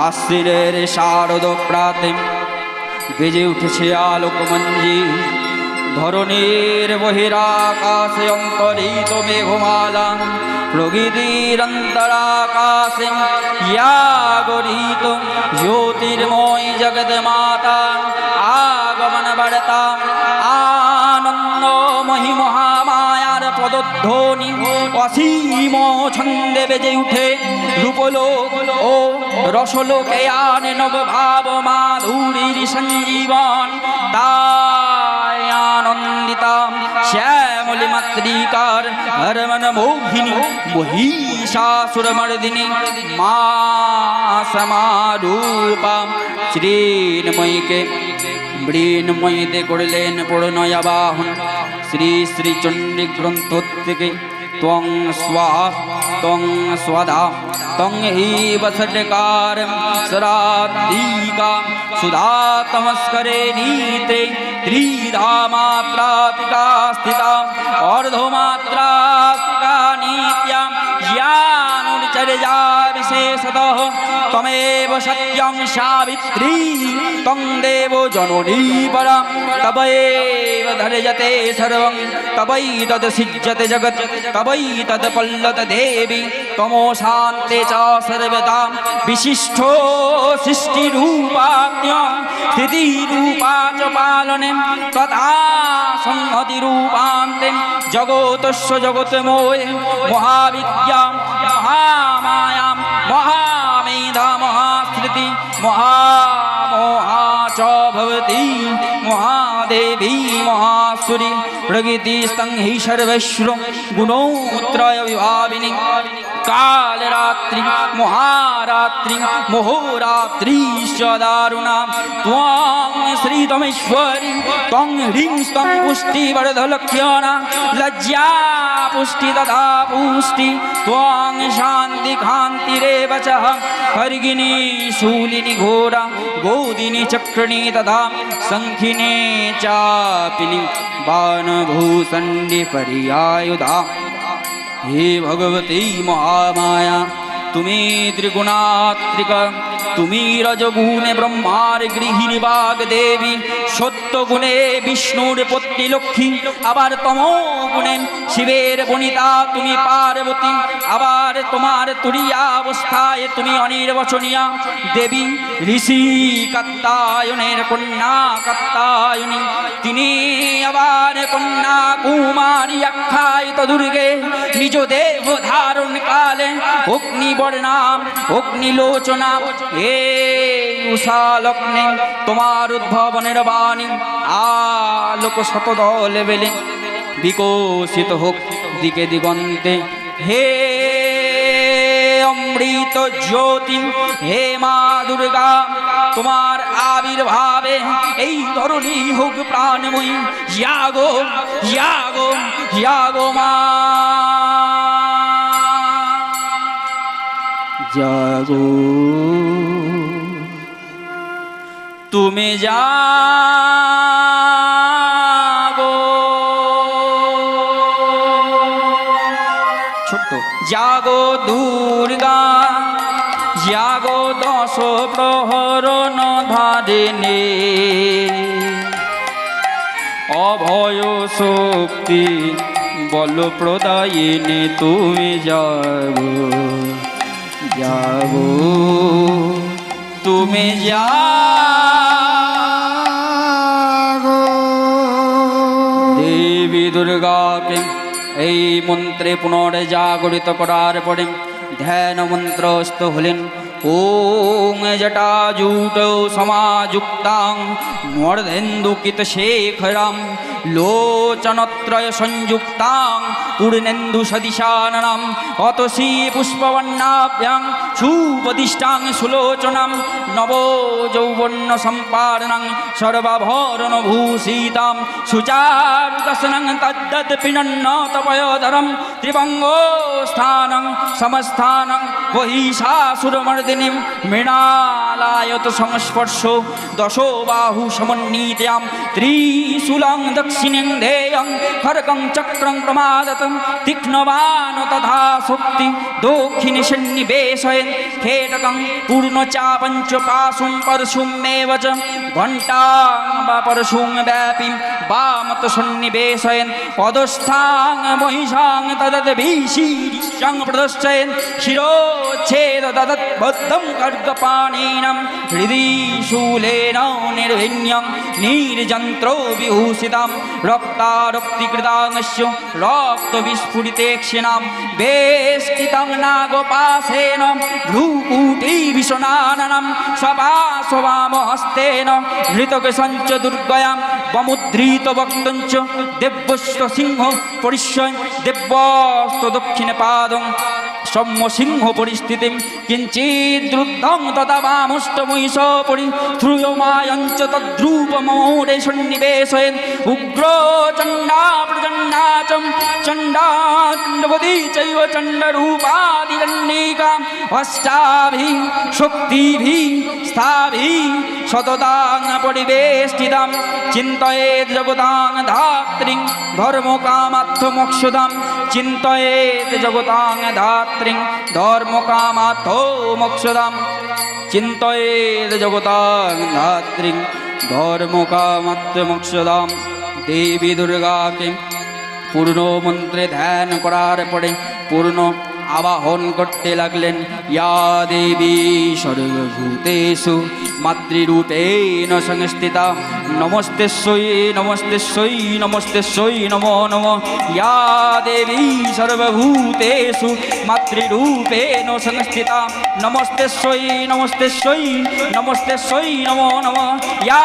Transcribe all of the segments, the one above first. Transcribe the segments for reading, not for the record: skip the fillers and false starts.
আশ্বিনের শারদ প্রাতে বেজে উঠেছে আলোকমঞ্জি। ধরণীর বহিরাকাশে অন্তরিত মেঘমালা, প্রকৃতির অন্তরাকাশে গরিত জ্যোতির্ময় জগৎ মাতা আগমন বার্তা। আনন্দময়ী মহামায়ার পদধ্বনি অসীম ছন্দে বেজে উঠে রূপলোক ও রসলোকে আনে নবভাব মাধুরীর সঞ্জীবন। তাই আনন্দিতা শ্যামলী মাতৃকার হরমন মোহিনী মহিষাসুরমর্দিনী মা সমারূপা শ্রীনময়ীকে মৃন্ময়ীতে করলেন পূর্ণয়াবাহন। শ্রী শ্রী চণ্ডী গ্রন্থ থেকে ত্বং স্বাহা ত্বং স্বধা ত্বং হেব ষটকার সরাধিকা সুধা তমস্করে নীতে ত্রিধা মাত্রাতিকা স্থিতা অর্ধমাত্রাতিকা নিত্যা জ্ঞানুর্চর্যা বিশেষতঃ তমেব সত্যং সাবিত্রী ত্বং দেবো জননী পরম তবৈব ধর্যতে সর্বং তবৈতদ সিজ্যতে জগৎ তবৈতদ পল্লতে দেবী তমো শান্তে চ সর্বদা বিশিষ্টো সৃষ্টিরূপাত্ম্যং স্থিতিরূপা চ পালনে তথা সংহতিরূপান্তে জগতস্য জগৎময় মহাবিদ্যাং মহামায়াং মহামেধা মহাস্মৃতি মহামোহা চ ভবতি মহাদেবী মহাসুরি প্রকৃতিস্তং হি সর্বস্র গুণোত্রয় বিভাবিনী কালরাত্রি মহারাত্রি মোহরাত্রি দারুণা ত্বং শ্রীতমেশ্বরী ত্বং হ্রিং স্তং পুষ্টিবর্ধলক্ষ্যণা লজ্জা পুষ্টি তথা পুষ্টি ত্বং শান্তি খান্তিরেব চ খর্গিনী শূলিনী ঘোরা গোদিনী চক্রিণী তথা শঙ্খিনী চাপিনী বাণভূষণ্ডী পর্যায়ুধা। হে ভগবতী মহামায়া তুমি ত্রিগুণাত্রিকা, তুমি রজগুণে ব্রহ্মার গৃহিণী বাগ দেবী, সত্যগুণে বিষ্ণুর পত্নী লক্ষ্মী, আবার তমোগুণে শিবের বনিতা তুমি পার্বতী, আবার তোমার তুরিয়া অবস্থায় তুমি অনির্বচনীয়া দেবী, ঋষি কাত্তায়নের কন্যা কাত্তায়নী, তিনি আবার কন্যা কুমারী আখ্যায়িত দুর্গে নিজ দেহ ধারণ কালে অগ্নিবর্ণাম অগ্নিলোচনা হে উষা লগ্নে তোমার উদ্ভাবনের বাণী আলোক শতদল বেলে বিকশিত হোক দিকে দিগন্তে। হে অমৃত জ্যোতি হে মা দুর্গা তোমার আবির্ভাবে এই ধরনী হোক প্রাণময়ী, জাগো জাগো জাগো মা জাগো, তুমি জাগো ছোট্ট জাগো দুর্গা জাগো দশ প্রহরণ ধারিণী, অভয় শক্তি বল প্রদায়িনী তুমি জাগো জাগো, তুমি জাগো। দেবী দুর্গাকে এই মন্ত্রে পুনর্জাগরিত করার পরে ধ্যান মন্ত্রস্থ হলেন। ওং জটাজূট সমাযুক্তাং মর্ধেন্দুকিত শেখরাম লোচনত্রয় সংযুক্তাং পূর্ণেন্দু সদিশাননাম অতসী পুষ্পবর্ণাভ্যাং সুপ্রতিষ্ঠাং সুলোচনাম নব যৌবন্য সম্পাদনাং সর্বাভরণ ভূষিতাম সুচারুদশনং তদ্দৎ পিনন্নতপয়োধরম ত্রিভঙ্গোস্থানং সমস্থানং মহিষাসুরমর্দিনীম মৃণালায়ত সংস্পর্শ দশো বাহু সমন্বিতাম ত্রিশূলং দক্ষিণেং ধ্যেয়ং খড়গং চক্রং প্রমাদতম তীক্ষ্ণবাণ তথা শক্তি দক্ষিণে সন্নিবেশয়েন खेटकं पूर्णचापञ्च पाशुं परशुमेव च घण्टां वा परशुं व्यापिं वामत सन्निवेशयन् पदस्थां महिषां तदद्वीशीं प्रदर्शयन् शिरोच्छेद तदद्बद्धं खड्गपाणिनं हृदि शूलेन निर्भिन्यं नीर्जन्त्रो विभूषितं रक्तारक्तिकृताङ्गस्य रक्तविस्फुरितेक्षिणां वेष्टितं नागपाशेन भ्रूकुटीविशनाननं सपाशवामहस्तेन हृतकसञ्च दुर्गयां वमुद्रितवक्तञ्च देवस्वसिंह परिश्यन् देवस्वदक्षिणपादं सम्मसिंह परिस्थितिं किञ्चिद्रुद्धं तदा वामुष्टमहिषोपरि श्रूयमायञ्च तद्रूपमौरे सन्निवेशयन् उग्रो चण्डा प्रचण्डा च चण्डाण्डवती चैव चण्डरूपादिचण्डिकाम् अष्टाभिः शक्तिभिः स्थाभिः सततां परिवेष्टितां चिन्तयेत् जगतां धात्रीं धर्मकामार्थमोक्षदां चिन्तयेत् जगतां धात्रीं धर्मकामार्थमोक्षदां चिन्तयेत् जगतां धात्रीं धर्मकामार्थमोक्षदां देवी दुर्गाকে পূর্ণ মন্ত্রে ধ্যান করার পরে পূর্ণ আবাহন করতে লাগলেন। ইয়া দেবী সর্বভূতেষু মাতৃরূপেণ সংস্থিতা নমস্তেশ্বৈ নমস্তেশ্বৈ নমস্তেশ্বৈ নমো নমঃ। ইয়া দেবী সর্বভূতেষু মাতৃরূপেণ সংস্থিতা নমস্তেশ্বৈ নমস্তেশ্বৈ নমস্তেশ্বৈ নমো নমঃ। ইয়া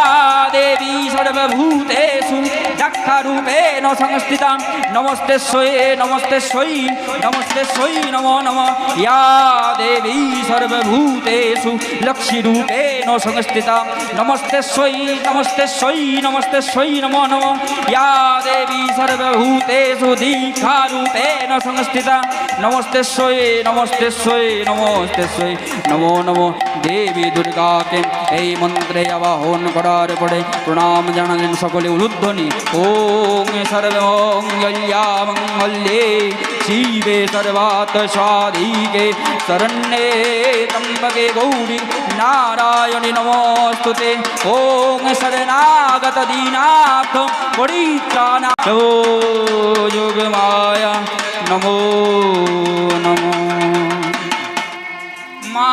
দেবী সর্বভূতেষু যক্ষারূপেণ সংস্থিতা নমস্তেশ্বৈ নমস্তেশ্বৈ নমস্তেশ্বৈ নমো নমঃ। ইয়া দেবী সর্বভূতেষু লক্ষ্মীরূপেণ সংস্থিতা নমস্তেশ্বৈ নমস্তেশ্বৈ নমস্তেশ্বৈ নমো নমঃ। ইয়া দেবী সর্বভূতেষু দীক্ষারূপেণ সংস্থিতা নমস্তেশ্বৈ নমস্তেশ্বৈ নমস্তেশ্বৈ নমো নমঃ। দেবী দুর্গাকে এই মন্ত্রে আবাহন করার পরে প্রণাম জানালেন সকলে উলুধ্বনি ওং সর্বমঙ্গল্যা মঙ্গল্যে শিবে সর্বার্থ সাধিকে শরণ্যে ত্র্যম্বকে গৌরী নারায়ণী নমস্তুতে ওং শরণাগত দীনার্থ পরিত্রাণায় যোগমায়া নমো নমঃ। মা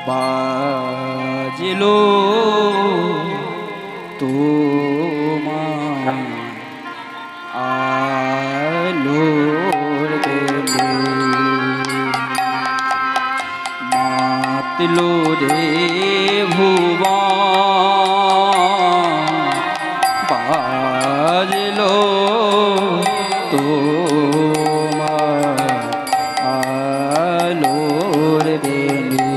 বাজলো তোমার আলোর বেলে মাতলো রে ভুবন বাজলো তোমার আলোর বেলে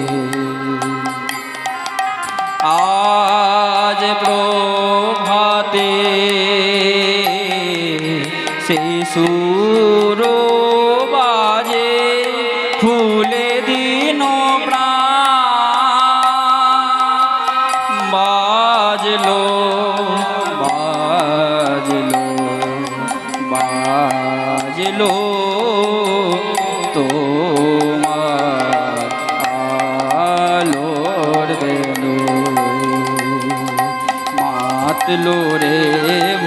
আজ প্রভাতে সেই সুর বাজে খুলে দিন প্রাণ বাজলো বাজলো বাজলো তোমার আলোর বেলো মাতলো রে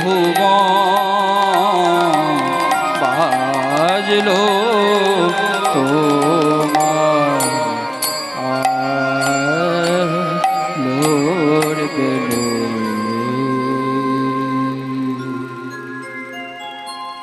ভুবন বাজলো